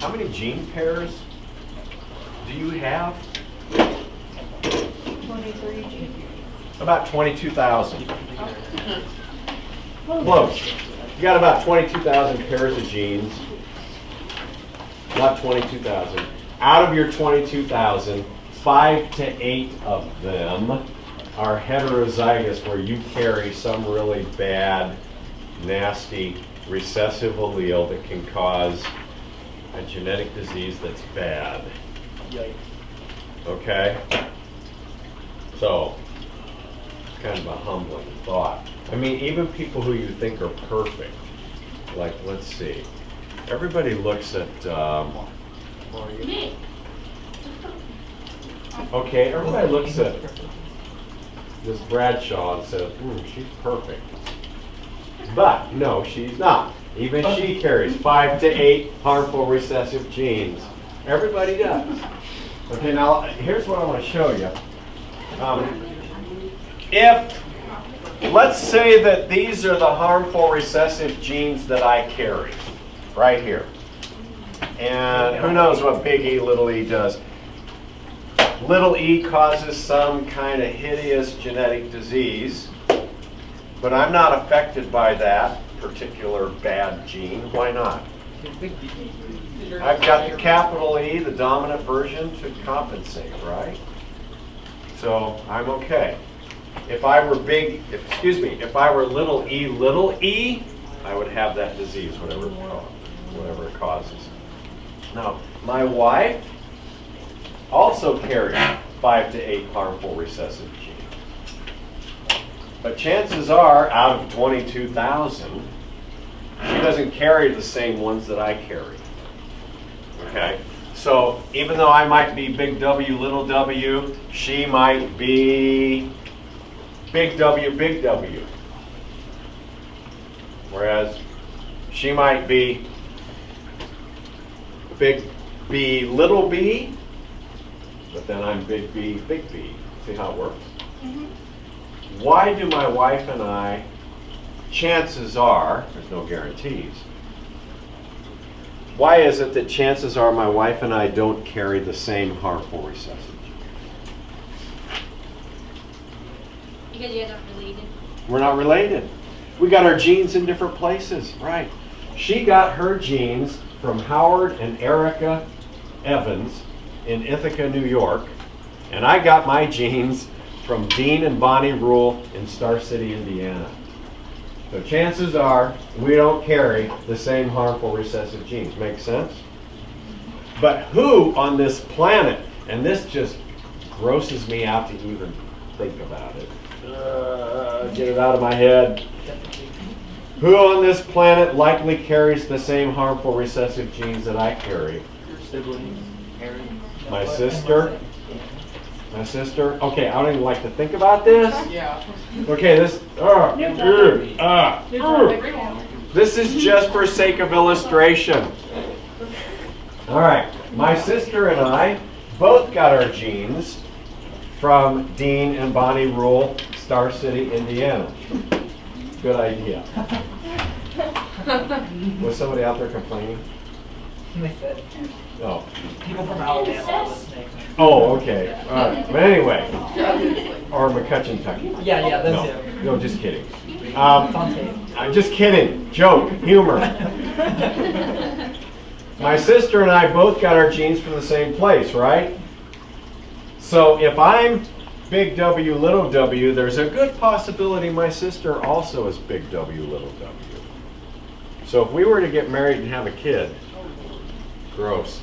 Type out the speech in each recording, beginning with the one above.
How many gene pairs do you have? 23 genes. About 22,000. Close. You got about 22,000 pairs of genes. About 22,000. Out of your 22,000, 5 to 8 of them are heterozygous, where you carry some really bad, nasty recessive allele that can cause a genetic disease that's bad. Yikes. Okay? So, it's kind of a humbling thought. I mean, even people who you think are perfect, like, let's see, everybody looks at, Me. okay, everybody looks at this Bradshaw and says, she's perfect. But, no, she's not. Even she carries 5 to 8 harmful recessive genes. Everybody does. Okay, now, here's what I want to show you. If, let's say that these are the harmful recessive genes that I carry, right here. And who knows what big E, little e does. Little e causes some kind of hideous genetic disease, but I'm not affected by that particular bad gene. Why not? I've got the capital E, the dominant version, to compensate, right? So I'm okay. If I were if I were little e, I would have that disease, whatever it causes. Now, my wife also carries 5 to 8 harmful recessive genes. But chances are, out of 22,000, she doesn't carry the same ones that I carry. Okay? So even though I might be big W, little w, she might be big W, big W. Whereas she might be big B, little b, but then I'm big B, big B. See how it works? Mm-hmm. Why do my wife and I, chances are, there's no guarantees, why is it that chances are my wife and I don't carry the same harmful recessive gene? Because you guys aren't related. We're not related. We got our genes in different places, right? She got her genes from Howard and Erica Evans in Ithaca, New York, and I got my genes from Dean and Bonnie Ruhl in Star City, Indiana. So chances are we don't carry the same harmful recessive genes. Make sense? But who on this planet, and this just grosses me out to even think about it. Get it out of my head. Who on this planet likely carries the same harmful recessive genes that I carry? Your siblings, parents. My sister? My sister? Okay, I don't even like to think about this. Yeah. Okay, this is just for sake of illustration. All right, my sister and I both got our genes from Dean and Bonnie Ruhl, Star City, Indiana. Good idea. Was somebody out there complaining? They said No. people from Alabama are listening. Oh, okay. All right. But anyway, or McCutcheon, Kentucky. Yeah, that's it. No, just kidding. It's on tape. I'm just kidding. Joke, humor. My sister and I both got our genes from the same place, right? So if I'm big W, little w, there's a good possibility my sister also is big W, little w. So if we were to get married and have a kid, gross.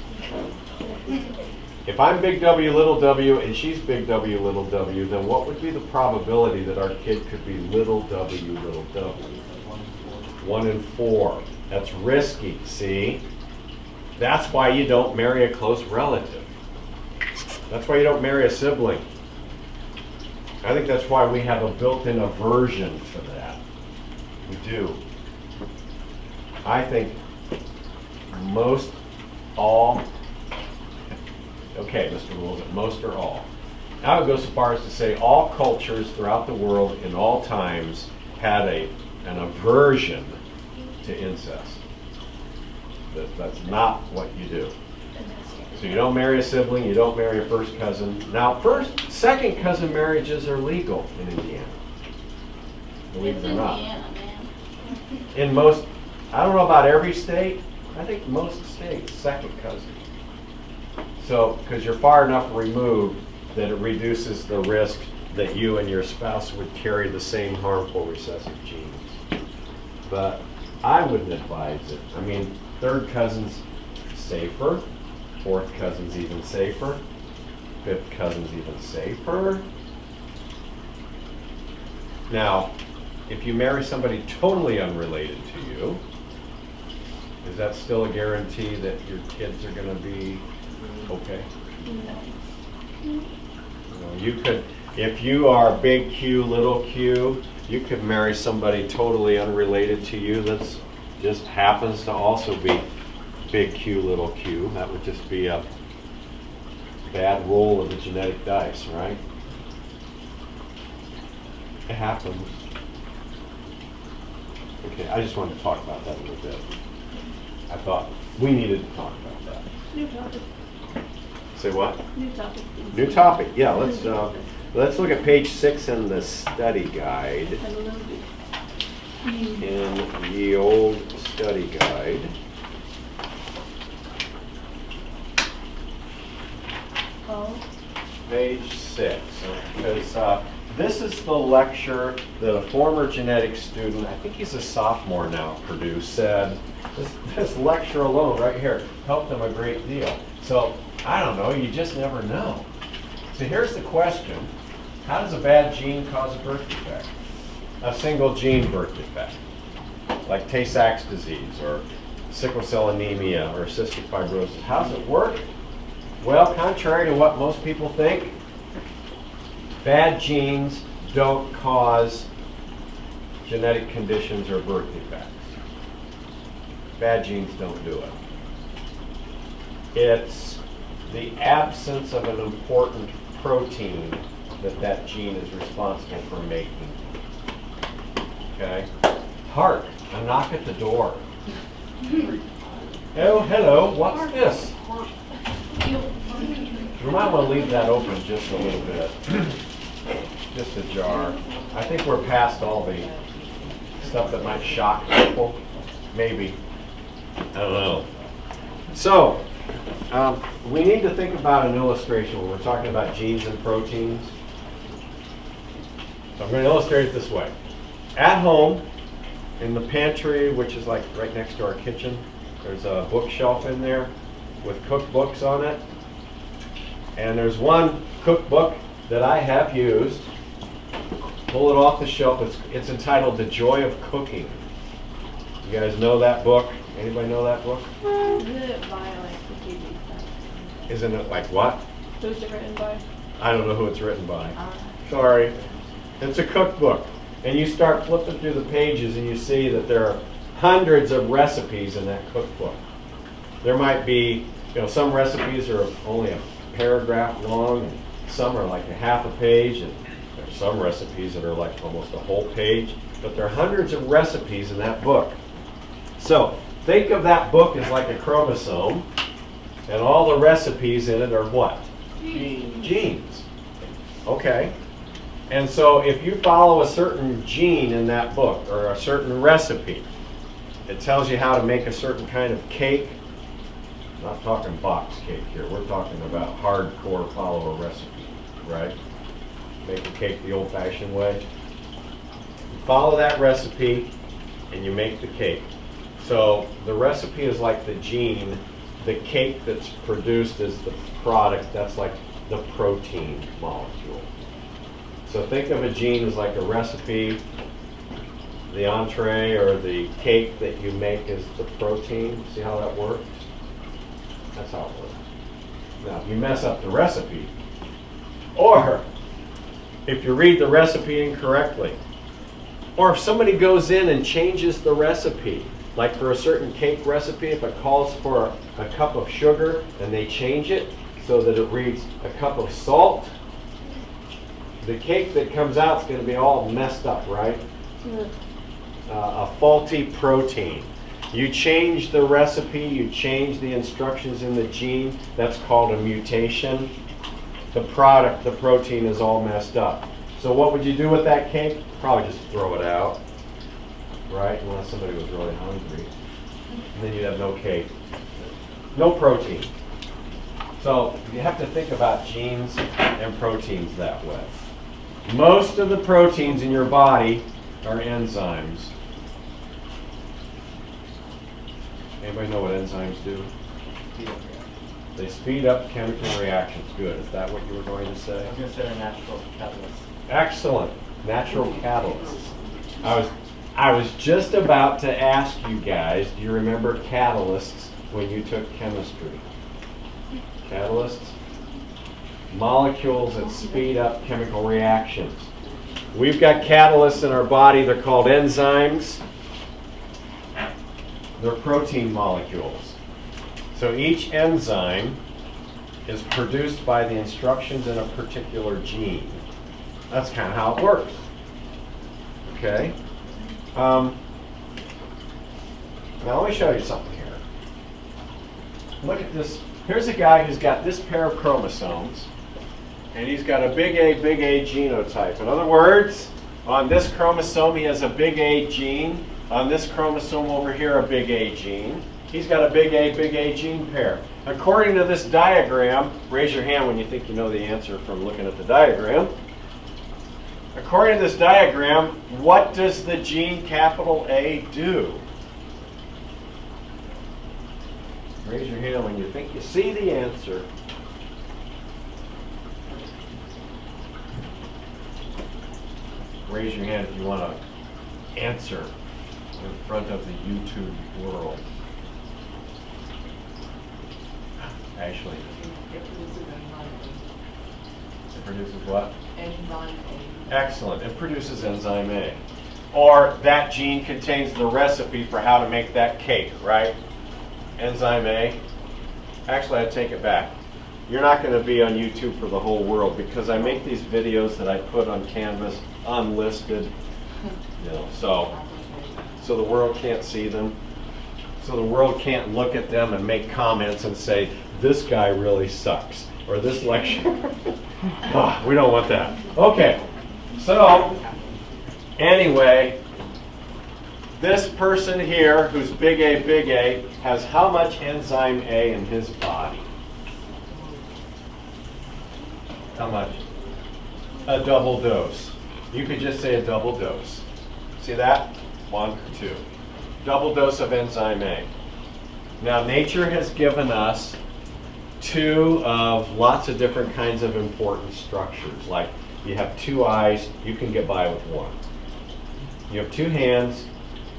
If I'm big W, little w, and she's big W, little w, then what would be the probability that our kid could be little w, little w? 1 in 4. That's risky, see? That's why you don't marry a close relative. That's why you don't marry a sibling. I think that's why we have a built-in aversion to that. We do. I think most, all, okay, Mr. Ruhl, but most or all. I would go so far as to say all cultures throughout the world in all times had an aversion to incest. That's not what you do. So you don't marry a sibling, you don't marry a first cousin. Now, second cousin marriages are legal in Indiana. Believe it or not. In most, I don't know about every state, I think most states, second cousin. So, because you're far enough removed that it reduces the risk that you and your spouse would carry the same harmful recessive genes. But I wouldn't advise it. I mean, third cousin's safer, fourth cousin's even safer, fifth cousin's even safer. Now, if you marry somebody totally unrelated to you, is that still a guarantee that your kids are going to be okay? You could, if you are big Q, little q, you could marry somebody totally unrelated to you that's just happens to also be big Q, little q. That would just be a bad roll of the genetic dice, right? It happens. Okay, I just wanted to talk about that a little bit. I thought we needed to talk about that. New topic. Say what? New topic. New topic. Yeah, let's look at page 6 in the study guide. In the old study guide. Oh. Page 6, because this is the lecture that a former genetics student, I think he's a sophomore now at Purdue, said this lecture alone right here helped him a great deal. So I don't know, you just never know. So here's the question: how does a bad gene cause a birth defect? A single gene birth defect, like Tay-Sachs disease or sickle cell anemia or cystic fibrosis. How does it work? Well, contrary to what most people think, bad genes don't cause genetic conditions or birth defects. Bad genes don't do it. It's the absence of an important protein that gene is responsible for making. Okay? Hark, a knock at the door. Oh, hello, what's this? You might want to leave that open just a little bit. Just ajar. I think we're past all the stuff that might shock people. Maybe. I don't know. So, we need to think about an illustration when we're talking about genes and proteins. So I'm going to illustrate it this way. At home, in the pantry, which is like right next to our kitchen, there's a bookshelf in there with cookbooks on it. And there's one cookbook that I have used. Pull it off the shelf. It's entitled The Joy of Cooking. You guys know that book? Anybody know that book? Isn't it by like the TV? Isn't it like what? Who's it written by? I don't know who it's written by. Sorry. It's a cookbook. And you start flipping through the pages and you see that there are hundreds of recipes in that cookbook. There might be, some recipes are only a paragraph long, and some are like a half a page, and there's some recipes that are like almost a whole page, but there are hundreds of recipes in that book. So think of that book as like a chromosome, and all the recipes in it are what? Genes. Okay. And so if you follow a certain gene in that book, or a certain recipe, it tells you how to make a certain kind of cake. I'm not talking box cake here. We're talking about hardcore follow a recipe, right? Make a cake the old-fashioned way. You follow that recipe and you make the cake. So the recipe is like the gene. The cake that's produced is the product. That's like the protein molecule. So think of a gene as like a recipe. The entree or the cake that you make is the protein. See how that works? That's how it works. Now, if you mess up the recipe, or if you read the recipe incorrectly, or if somebody goes in and changes the recipe, like for a certain cake recipe, if it calls for a cup of sugar and they change it so that it reads a cup of salt, the cake that comes out is going to be all messed up, right? A faulty protein. You change the recipe, you change the instructions in the gene, that's called a mutation. The product, the protein, is all messed up. So what would you do with that cake? Probably just throw it out, right? Unless somebody was really hungry. And then you'd have no cake. No protein. So you have to think about genes and proteins that way. Most of the proteins in your body are enzymes. Anybody know what enzymes do? They speed up chemical reactions. Good. Is that what you were going to say? I was going to say they're natural catalysts. Excellent. Natural catalysts. I was just about to ask you guys, do you remember catalysts when you took chemistry? Catalysts? Molecules that speed up chemical reactions. We've got catalysts in our body. They're called enzymes. They're protein molecules. So each enzyme is produced by the instructions in a particular gene. That's kind of how it works. Okay? Now let me show you something here. Look at this. Here's a guy who's got this pair of chromosomes, and he's got a big A genotype. In other words, on this chromosome he has a big A gene. On this chromosome over here, a big A gene. He's got a big A gene pair. According to this diagram, raise your hand when you think you know the answer from looking at the diagram. According to this diagram, what does the gene capital A do? Raise your hand when you think you see the answer. Raise your hand if you want to answer in front of the YouTube world. Ashley. It produces enzyme It produces what? A. Enzyme A. Excellent. It produces enzyme A. Or that gene contains the recipe for how to make that cake, right? Enzyme A. Actually, I take it back. You're not going to be on YouTube for the whole world because I make these videos that I put on Canvas unlisted, you know, so the world can't see them. So the world can't look at them and make comments and say, this guy really sucks, or this lecture. We don't want that. Okay, so anyway, this person here who's big A, has how much enzyme A in his body? How much? A double dose. You could just say a double dose. See that? 1 or 2. Double dose of enzyme A. Now, nature has given us 2 of lots of different kinds of important structures. Like you have 2 eyes, you can get by with 1. You have 2 hands,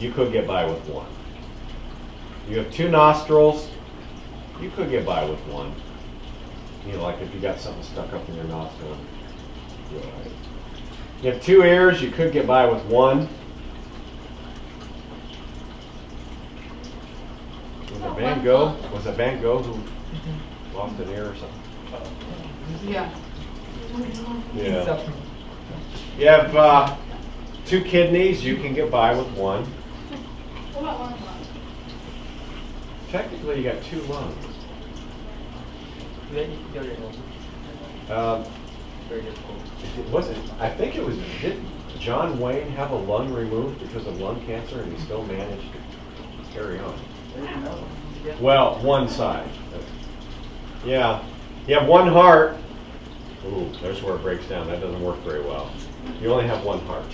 you could get by with 1. You have 2 nostrils, you could get by with 1. You know, like if you got something stuck up in your nostril. Right. You have 2 ears, you could get by with 1. Was it Van Gogh who lost an ear or something? Yeah. Yeah. You have 2 kidneys, you can get by with 1. What about one lung? Technically, you got 2 lungs. Then you can go to your very difficult. I think it was, did John Wayne have a lung removed because of lung cancer and he still managed to carry on? Well, one side. Yeah. You have 1 heart. Ooh, there's where it breaks down. That doesn't work very well. You only have 1 heart.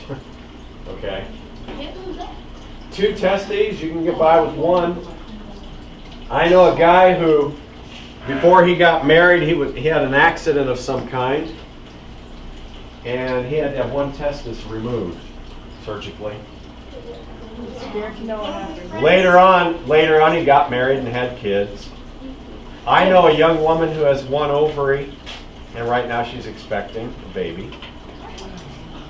Okay? Can't lose that. 2 testes, you can get by with 1. I know a guy who, before he got married, he had an accident of some kind, and he had to have 1 testis removed surgically. Scared to know what happened. Later on, he got married and had kids. I know a young woman who has 1 ovary, and right now she's expecting a baby.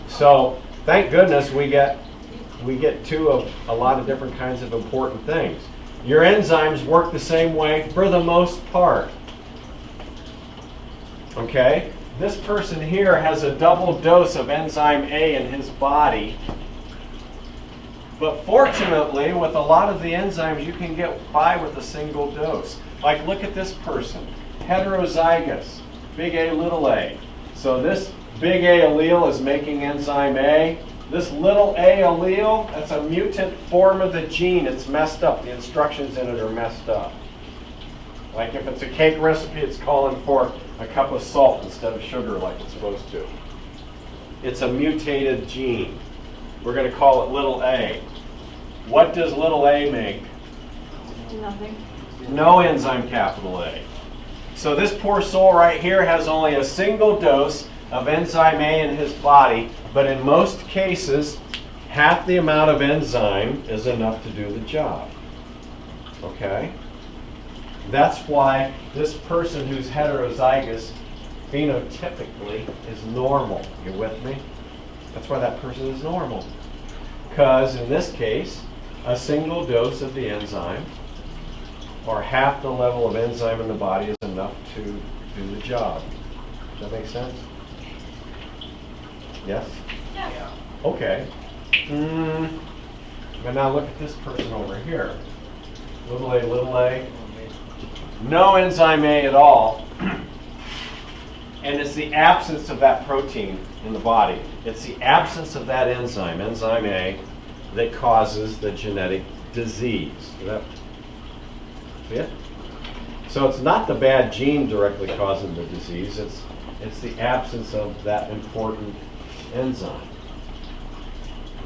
So thank goodness we get 2 of a lot of different kinds of important things. Your enzymes work the same way for the most part. Okay? This person here has a double dose of enzyme A in his body, But fortunately, with a lot of the enzymes, you can get by with a single dose. Like, look at this person, heterozygous, big A, little a. So this big A allele is making enzyme A. This little a allele, that's a mutant form of the gene. It's messed up. The instructions in it are messed up. Like if it's a cake recipe, it's calling for a cup of salt instead of sugar like it's supposed to. It's a mutated gene. We're going to call it little a. What does little a make? Nothing. No enzyme capital A. So this poor soul right here has only a single dose of enzyme A in his body, but in most cases, half the amount of enzyme is enough to do the job. Okay? That's why this person who's heterozygous phenotypically is normal. You with me? That's why that person is normal. Because in this case, a single dose of the enzyme, or half the level of enzyme in the body, is enough to do the job. Does that make sense? Yes? Yeah. Okay. But now look at this person over here. Little a, little a. No enzyme A at all. And it's the absence of that protein in the body. It's the absence of that enzyme, enzyme A, that causes the genetic disease. See it? So it's not the bad gene directly causing the disease. It's the absence of that important enzyme.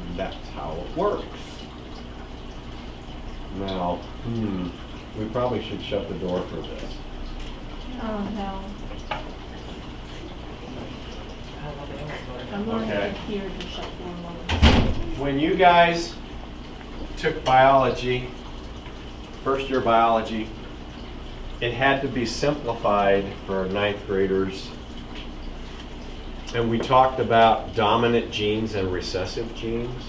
And that's how it works. Now, we probably should shut the door for this. Oh, no. I'm learning Okay. here to shut down. When you guys took biology, first year biology, it had to be simplified for ninth graders. And we talked about dominant genes and recessive genes.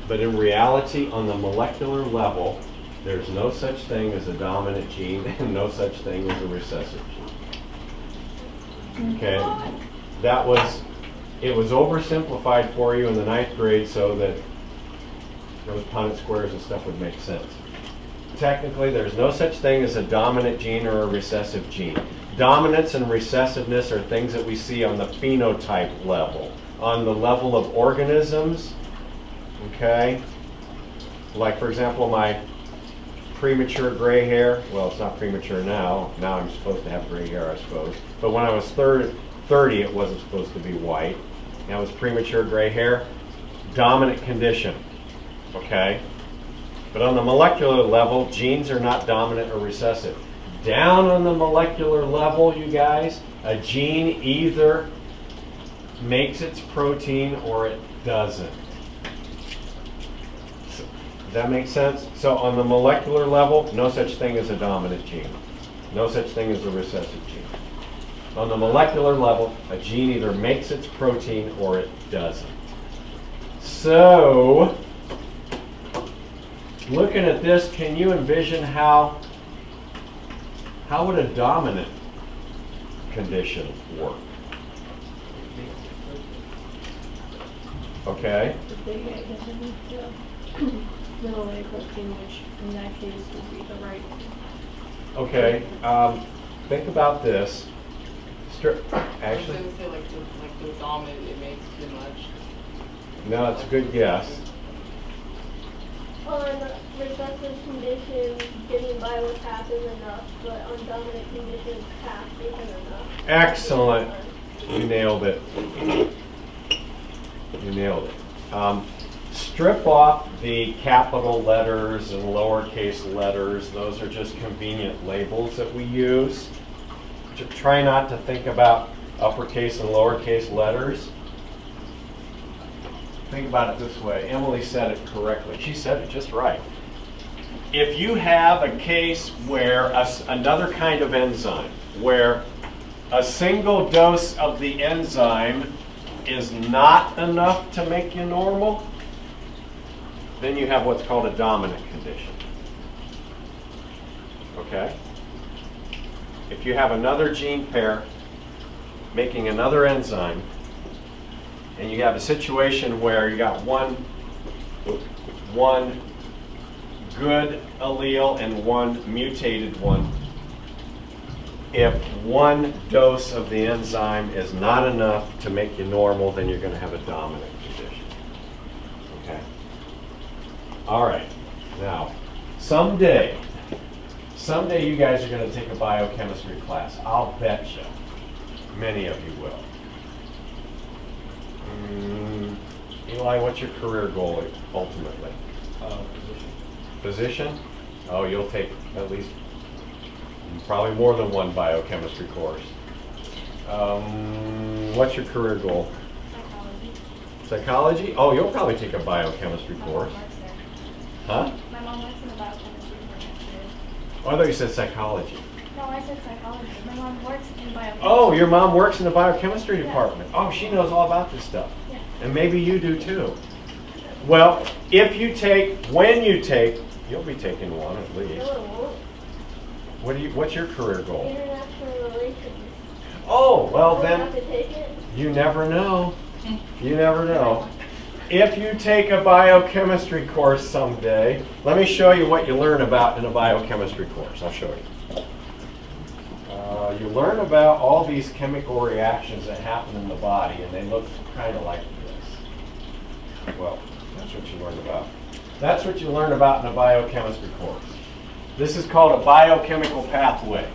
But in reality, on the molecular level, there's no such thing as a dominant gene and no such thing as a recessive gene. Okay? It was oversimplified for you in the ninth grade so that those Punnett squares and stuff would make sense. Technically, there's no such thing as a dominant gene or a recessive gene. Dominance and recessiveness are things that we see on the phenotype level. On the level of organisms, okay? Like, for example, my premature gray hair. Well, it's not premature now. Now I'm supposed to have gray hair, I suppose. But when I was 30, it wasn't supposed to be white. That was premature gray hair. Dominant condition, okay? But on the molecular level, genes are not dominant or recessive. Down on the molecular level, you guys, a gene either makes its protein or it doesn't. Does that make sense? So on the molecular level, no such thing as a dominant gene. No such thing as a recessive gene. On the molecular level, a gene either makes its protein or it doesn't. So, looking at this, can you envision how would a dominant condition work? Okay. The big A doesn't need the little a protein, which in that case would be the right. Okay. Think about this. Actually, I was gonna say like the dominant, it makes too much. no, it's a good guess. On recessive conditions, getting by with half is enough, but on dominant conditions, half isn't enough. Excellent. You nailed it. You nailed it. Strip off the capital letters and lowercase letters. Those are just convenient labels that we use. Try not to think about uppercase and lowercase letters. Think about it this way. Emily said it correctly. She said it just right. If you have a case where another kind of enzyme, where a single dose of the enzyme is not enough to make you normal, then you have what's called a dominant condition. Okay? If you have another gene pair making another enzyme, and you have a situation where you got one one good allele and one mutated one. If one dose of the enzyme is not enough to make you normal, then you're going to have a dominant condition. Okay? All right. Now, someday you guys are going to take a biochemistry class. I'll bet you many of you will. Eli, what's your career goal ultimately? Position. Physician? Oh, you'll take at least probably more than one biochemistry course. What's your career goal? Psychology. Psychology? Oh, you'll probably take a biochemistry My course. mom works there. Huh? My mom works in the biochemistry department. Oh, I thought you said psychology. No, I said psychology. My mom works in biochemistry. Oh, your mom works in the biochemistry Yeah. department. Oh, she knows all about this stuff. Yeah. And maybe you do too. Well, when you take, you'll be taking one at No, least. it won't. What's your career goal? International relations. Oh, well Will I have then, to take it? you never know. You never know. If you take a biochemistry course someday, let me show you what you learn about in a biochemistry course. I'll show you. You learn about all these chemical reactions that happen in the body, and they look kind of like this. Well, that's what you learn about. That's what you learn about in a biochemistry course. This is called a biochemical pathway.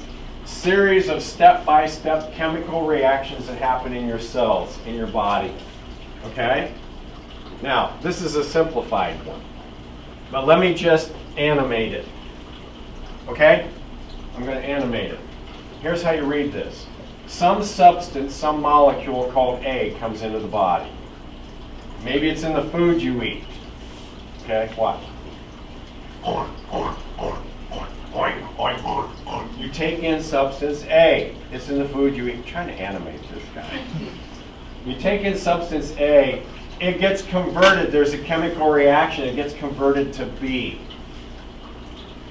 Series of step-by-step chemical reactions that happen in your cells, in your body. Okay? Now, this is a simplified one. But let me just animate it. Okay? I'm going to animate it. Here's how you read this. Some substance, some molecule called A comes into the body. Maybe it's in the food you eat. Okay, watch. You take in substance A. It's in the food you eat. I'm trying to animate this guy. You take in substance A. It gets converted. There's a chemical reaction. It gets converted to B.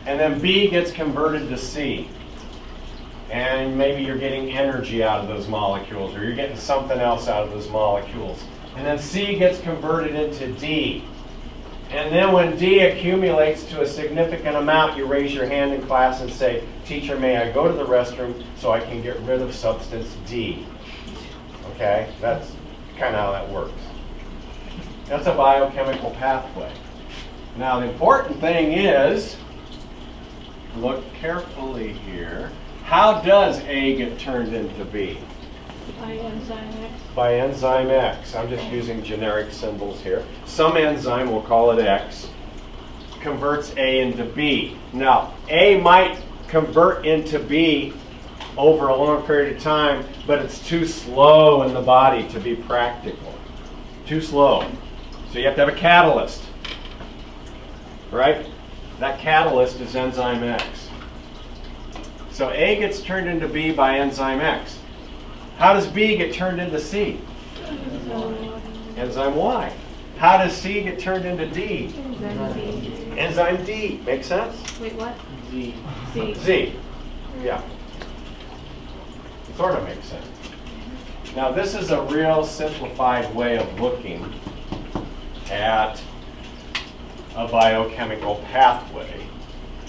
And then B gets converted to C. And maybe you're getting energy out of those molecules, or you're getting something else out of those molecules. And then C gets converted into D. And then when D accumulates to a significant amount, you raise your hand in class and say, "Teacher, may I go to the restroom so I can get rid of substance D?" Okay? That's kind of how that works. That's a biochemical pathway. Now, the important thing is, look carefully here. How does A get turned into B? By enzyme X. By enzyme X. I'm just using generic symbols here. Some enzyme, we'll call it X, converts A into B. Now, A might convert into B over a long period of time, but it's too slow in the body to be practical. Too slow. So you have to have a catalyst. Right? That catalyst is enzyme X. So A gets turned into B by enzyme X. How does B get turned into C? Enzyme Y. How does C get turned into D? Enzyme Z. Enzyme D. Make sense? Wait, what? Z. Z. Z. Yeah. Sort of makes sense. Now this is a real simplified way of looking at a biochemical pathway.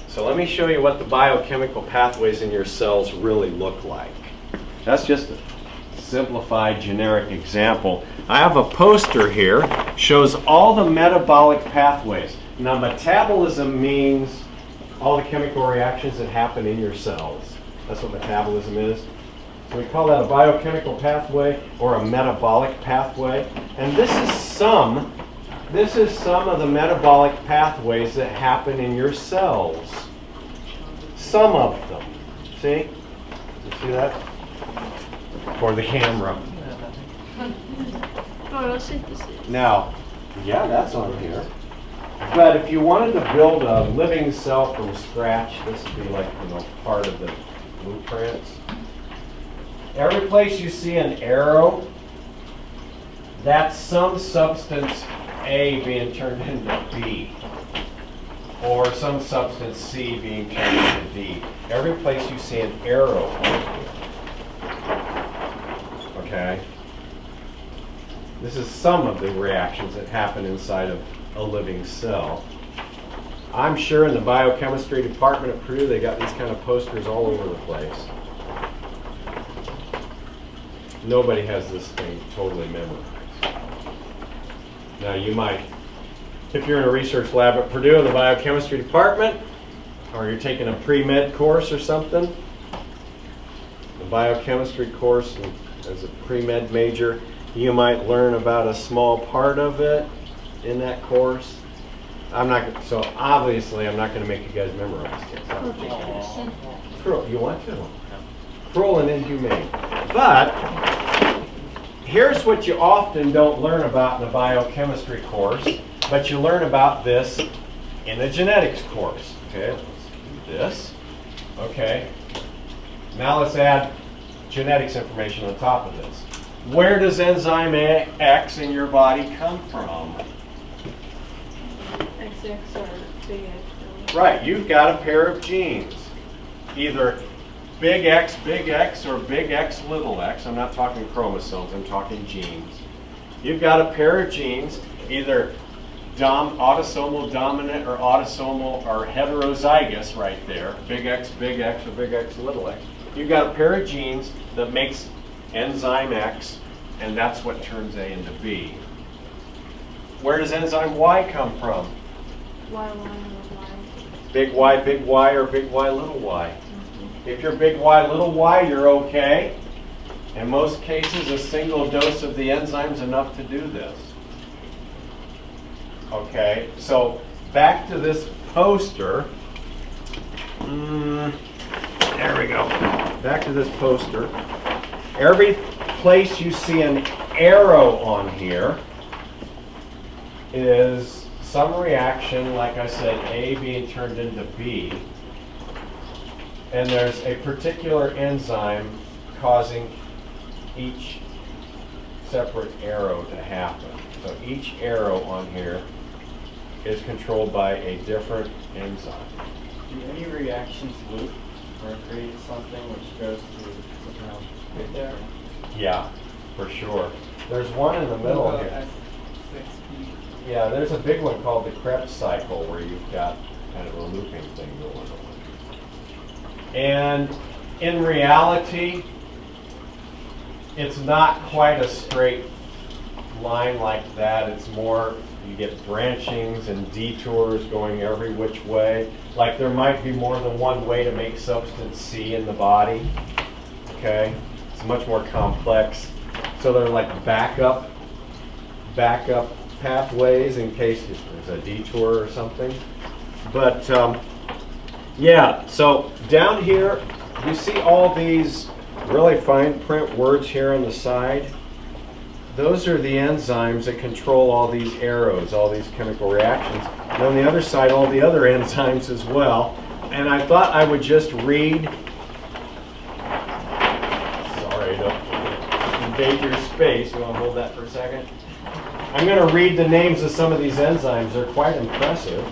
So let me show you what the biochemical pathways in your cells really look like. That's just a simplified generic example. I have a poster here, shows all the metabolic pathways. Now metabolism means all the chemical reactions that happen in your cells. That's what metabolism is. So we call that a biochemical pathway or a metabolic pathway. And this is some of the metabolic pathways that happen in your cells. Some of them. See? You see that? For the camera. Photosynthesis. Now, yeah, that's on here. But if you wanted to build a living cell from scratch, this would be like, part of the blueprints. Every place you see an arrow, that's some substance A being turned into B, or some substance C being turned into D. Every place you see an arrow, okay? This is some of the reactions that happen inside of a living cell. I'm sure in the biochemistry department at Purdue they got these kind of posters all over the place. Nobody has this thing totally memorized. Now you might, if you're in a research lab at Purdue in the biochemistry department, or you're taking a pre-med course or something, the biochemistry course as a pre-med major, you might learn about a small part of it in that course. So obviously I'm not going to make you guys memorize it. Cruel, you want to? Cruel and inhumane. But here's what you often don't learn about in the biochemistry course, but you learn about this in the genetics course. Okay, let's do this. Okay, now let's add genetics information on top of this. Where does enzyme X in your body come from? XX or big X. Right, you've got a pair of genes. Either big X, or big X, little x. I'm not talking chromosomes, I'm talking genes. You've got a pair of genes, either autosomal dominant or autosomal or heterozygous right there. Big X, or big X, little x. You've got a pair of genes that makes enzyme X, and that's what turns A into B. Where does enzyme Y come from? Y, little y. Big Y, or big Y, little y. If you're big Y, little y, you're okay. In most cases, a single dose of the enzyme is enough to do this. Okay, so back to this poster. There we go. Back to this poster. Every place you see an arrow on here is some reaction, like I said, A being turned into B. And there's a particular enzyme causing each separate arrow to happen. So each arrow on here is controlled by a different enzyme. Do any reactions loop or create something which goes through right there? Yeah, for sure. There's one in the middle here. Yeah, there's a big one called the Krebs cycle where you've got kind of a looping thing going on. And in reality, it's not quite a straight line like that. It's more, you get branchings and detours going every which way. Like there might be more than one way to make substance C in the body. Okay? It's much more complex. So they're like backup pathways in case there's a detour or something. But yeah, so down here, you see all these really fine print words here on the side. Those are the enzymes that control all these arrows, all these chemical reactions. And on the other side, all the other enzymes as well. And I thought I would just read, sorry to invade your space. You want to hold that for a second? I'm going to read the names of some of these enzymes. They're quite impressive.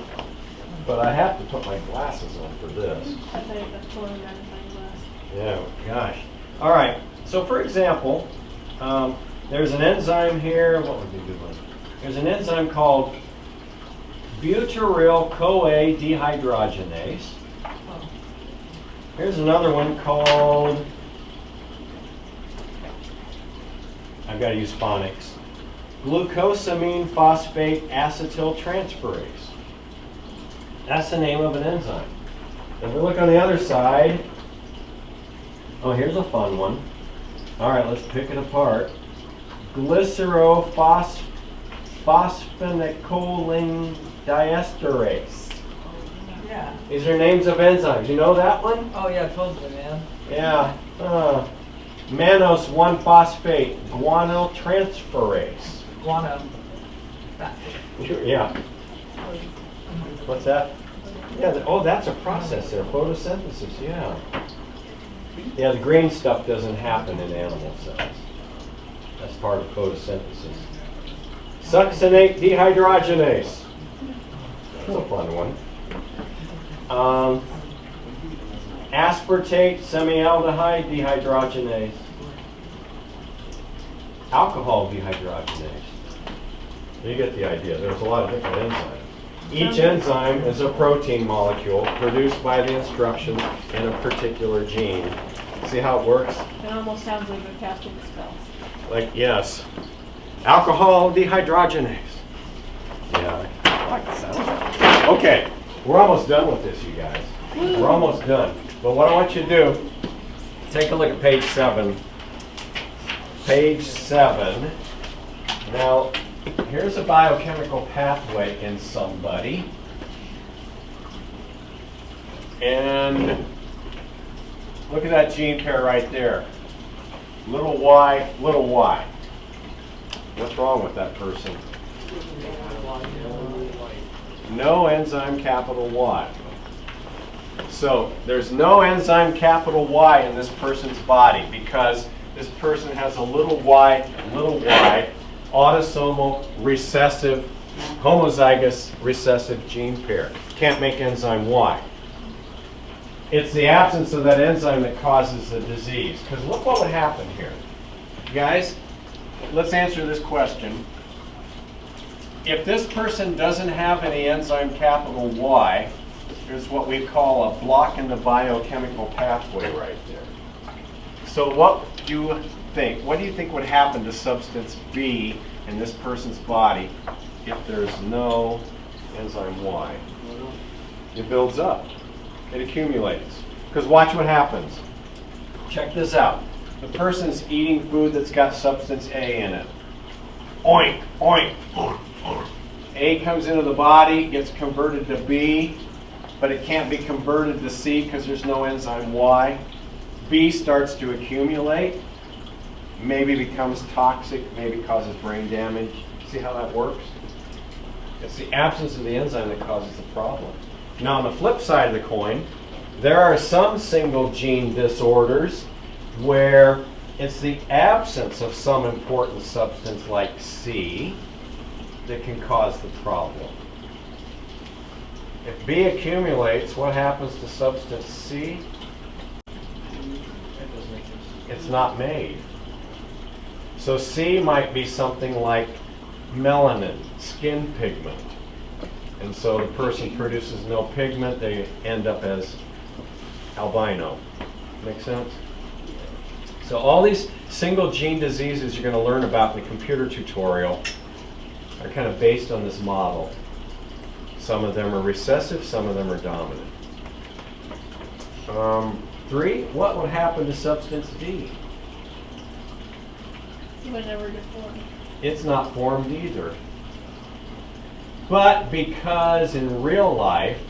But I have to put my glasses on for this. I thought you were totally magnifying glass. Yeah, gosh. All right. So for example, there's an enzyme here. What would be a good one? There's an enzyme called butyryl-CoA dehydrogenase. Here's another one called, I've got to use phonics, glucosamine phosphate acetyltransferase. That's the name of an enzyme. If we look on the other side, oh, here's a fun one. All right, let's pick it apart. Glycerophosphatidylcholine diesterase. Yeah. These are names of enzymes. You know that one? Oh yeah, totally, man. Yeah. Mannose 1-phosphate guanyltransferase. Guano. Yeah. What's that? Yeah. Oh, that's a process there. Photosynthesis. Yeah. Yeah. The green stuff doesn't happen in animal cells. That's part of photosynthesis. Succinate dehydrogenase. That's a fun one. Aspartate semialdehyde dehydrogenase. Alcohol dehydrogenase. You get the idea. There's a lot of different enzymes. Each enzyme is a protein molecule produced by the instructions in a particular gene. See how it works? It almost sounds like a casting spells. Like, yes. Alcohol dehydrogenase. Yeah, I like the sound of that. Okay, we're almost done with this, you guys. We're almost done. But what I want you to do, take a look at page 7. Page 7. Now, here's a biochemical pathway in somebody. And look at that gene pair right there. Little y, little y. What's wrong with that person? No enzyme capital Y. So there's no enzyme capital Y in this person's body because this person has a little y, autosomal recessive, homozygous recessive gene pair. Can't make enzyme Y. It's the absence of that enzyme that causes the disease. Because look what would happen here. Guys, let's answer this question. If this person doesn't have any enzyme capital Y, there's what we call a block in the biochemical pathway right there. So what do you think? What do you think would happen to substance B in this person's body if there's no enzyme Y? It builds up. It accumulates. Because watch what happens. Check this out. The person's eating food that's got substance A in it. Oink, oink, oink, oink. A comes into the body, gets converted to B, but it can't be converted to C because there's no enzyme Y. B starts to accumulate, maybe becomes toxic, maybe causes brain damage. See how that works? It's the absence of the enzyme that causes the problem. Now on the flip side of the coin, there are some single gene disorders where it's the absence of some important substance like C that can cause the problem. If B accumulates, what happens to substance C? It's not made. So C might be something like melanin, skin pigment. And so the person produces no pigment, they end up as albino. Make sense? So all these single gene diseases you're going to learn about in the computer tutorial are kind of based on this model. Some of them are recessive, some of them are dominant. 3, what would happen to substance D? You would never get formed. It's not formed either. But because in real life,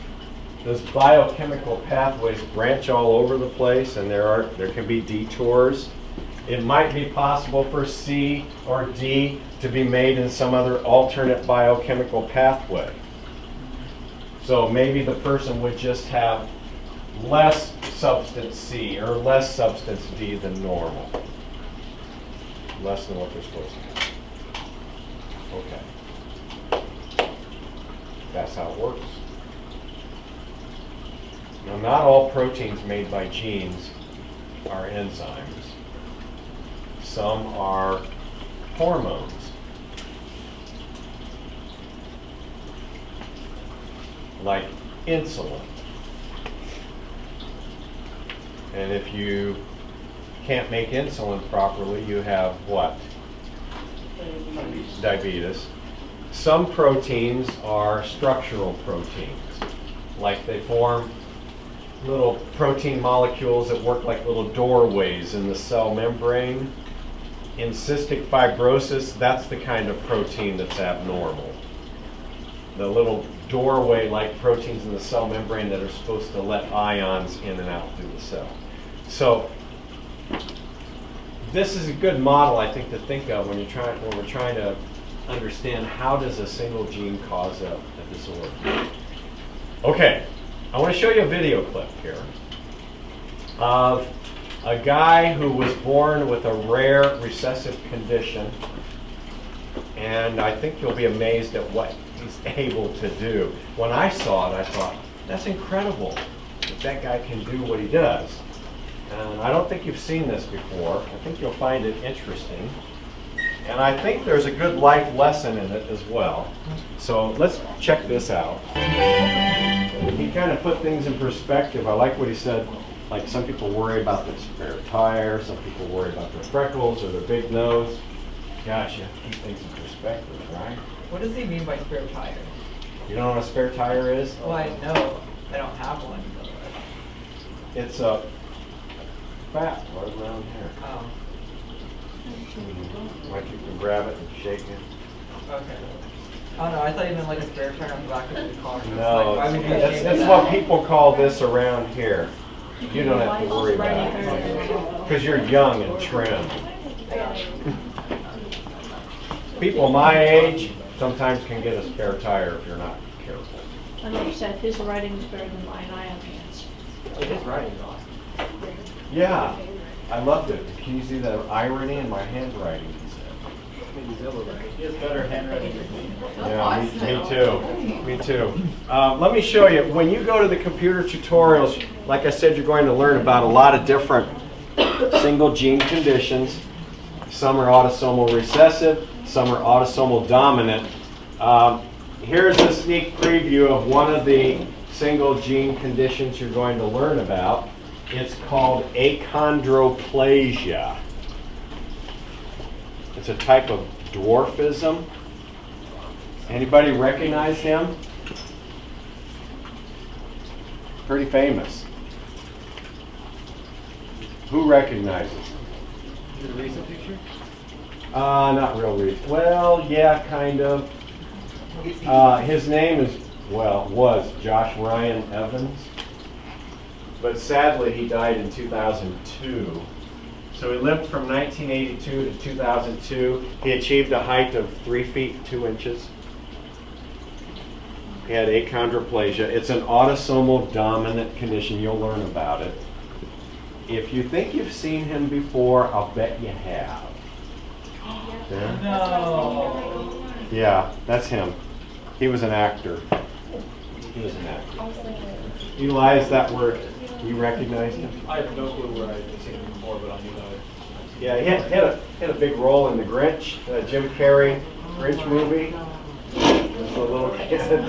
those biochemical pathways branch all over the place and there can be detours, it might be possible for C or D to be made in some other alternate biochemical pathway. So maybe the person would just have less substance C or less substance D than normal. Less than what they're supposed to have. Okay. That's how it works. Now, not all proteins made by genes are enzymes. Some are hormones. Like insulin. And if you can't make insulin properly, you have what? Diabetes. Some proteins are structural proteins. Like they form little protein molecules that work like little doorways in the cell membrane. In cystic fibrosis, that's the kind of protein that's abnormal. The little doorway-like proteins in the cell membrane that are supposed to let ions in and out through the cell. So this is a good model, I think, to think of when we're trying to understand how does a single gene cause a disorder. Okay, I want to show you a video clip here of a guy who was born with a rare recessive condition, and I think you'll be amazed at what he's able to do. When I saw it, I thought, that's incredible that guy can do what he does. And I don't think you've seen this before. I think you'll find it interesting. And I think there's a good life lesson in it as well. So let's check this out. He kind of put things in perspective. I like what he said. Like some people worry about their spare tire, some people worry about their freckles or their big nose. Gosh, you have to keep things in perspective, right? What does he mean by spare tire? You don't know what a spare tire is? Well, I know. I don't have one. It's a fat right around here. Oh, Like you can grab it and shake it. okay. Oh no, I thought you meant like a spare tire on the back of the car. It's No, like, why would you be that's, ashamed that's of what that? people call this around here. You don't have to worry about it because you're young and trim. People my age sometimes can get a spare tire if you're not careful. I know you said his writing is better than mine. I have hands. His writing's awesome. Yeah, I loved it. Can you see the irony in my handwriting? He said. He has better handwriting than me. Yeah, me too. Me too. Let me show you. When you go to the computer tutorials, like I said, you're going to learn about a lot of different single gene conditions. Some are autosomal recessive, some are autosomal dominant. Here's a sneak preview of one of the single gene conditions you're going to learn about. It's called achondroplasia. It's a type of dwarfism. Anybody recognize him? Pretty famous. Who recognizes? Is it a recent picture? Not real recent. Well, yeah, kind of. His name is, was Josh Ryan Evans. But sadly, he died in 2002. So he lived from 1982 to 2002. He achieved a height of 3 feet 2 inches. He had achondroplasia. It's an autosomal dominant condition. You'll learn about it. If you think you've seen him before, I'll bet you have. Yeah? No. Yeah, that's him. He was an actor. He was an actor. Eli, is that where you recognized him? I have no clue where I've seen him before, but I knew that. Yeah, he had a big role in the Grinch, Jim Carrey Grinch movie. As a little kid.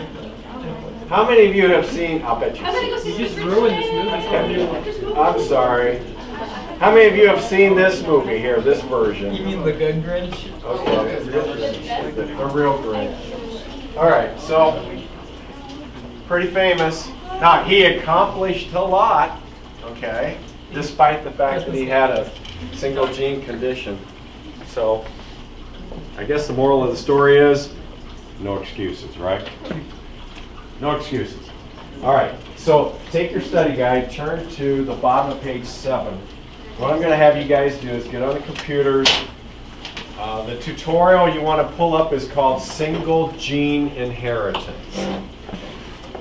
How many of you have seen? I'll bet you've seen. You just ruined this movie. I'm sorry. How many of you have seen this movie here, this version? You mean the good Grinch? Okay, the real Grinch. All right, so pretty famous. Now he accomplished a lot, okay, despite the fact that he had a single gene condition. So I guess the moral of the story is no excuses, right? No excuses. All right, so take your study guide, turn to the bottom of page 7. What I'm going to have you guys do is get on the computers. The tutorial you want to pull up is called Single Gene Inheritance.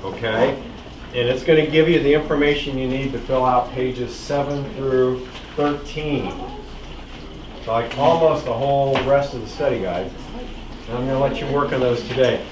Okay? And it's going to give you the information you need to fill out pages 7 through 13. So like almost the whole rest of the study guide. And I'm going to let you work on those today.